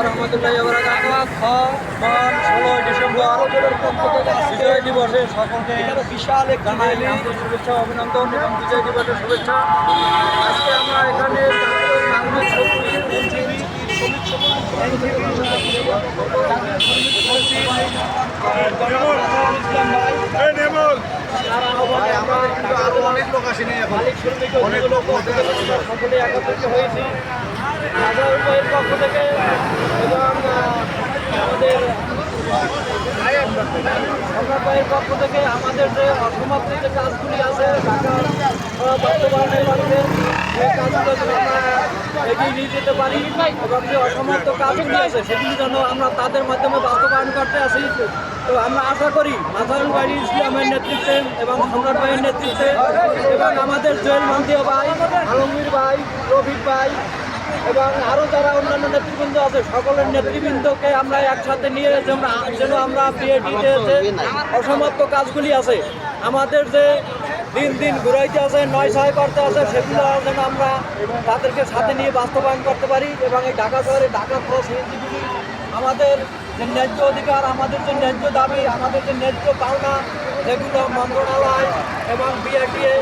রহমতুল্লাহ খন 16 ডিসেম্বর বিজয় দিবসে সকলকে বিশাল এক শুভেচ্ছা অভিনন্দন এবং বিজয় দিবসের শুভেচ্ছা। আজকে আমরা এখানে সকলে একত্রিত হয়েছি সাধারণ পক্ষ থেকে এবং আমাদের সম্রাটের পক্ষ থেকে আমাদের যে অসমাপ্ত যে কাজগুলি আছে ঢাকার বাস্তবায়নের লক্ষ্যে সেই কাজগুলো যেন আমরা এগিয়ে নিয়ে যেতে পারি এবং যে অসমাপ্ত কাজগুলি আছে সেগুলি যেন আমরা তাদের মাধ্যমে বাস্তবায়ন করতে আসি। তো আমরা আশা করি মাজারুল বাড়ি ইসলামের নেতৃত্বে এবং সম্রাট ভাইয়ের নেতৃত্বে এবং আমাদের জয়েল মন্দির ভাই, আলমগীর ভাই, রফিক ভাই এবং আরও যারা অন্যান্য নেতৃবৃন্দ আছে সকলের নেতৃবৃন্দকে আমরা একসাথে নিয়ে যেন আমরা বিএডিতে যে অসমাপ্ত কাজগুলি আছে আমাদের যে দিন দিন ঘুরাইতে আছে 9/6 করতে আছে সেগুলো যেন আমরা তাদেরকে সাথে নিয়ে বাস্তবায়ন করতে পারি এবং এই ঢাকা শহরে ঢাকা খরচ আমাদের যে ন্যায্য অধিকার, আমাদের যে ন্যায্য দাবি, আমাদের যে ন্যায্য পাওনা যেগুলো মন্ত্রণালয় এবং বিআরটিএ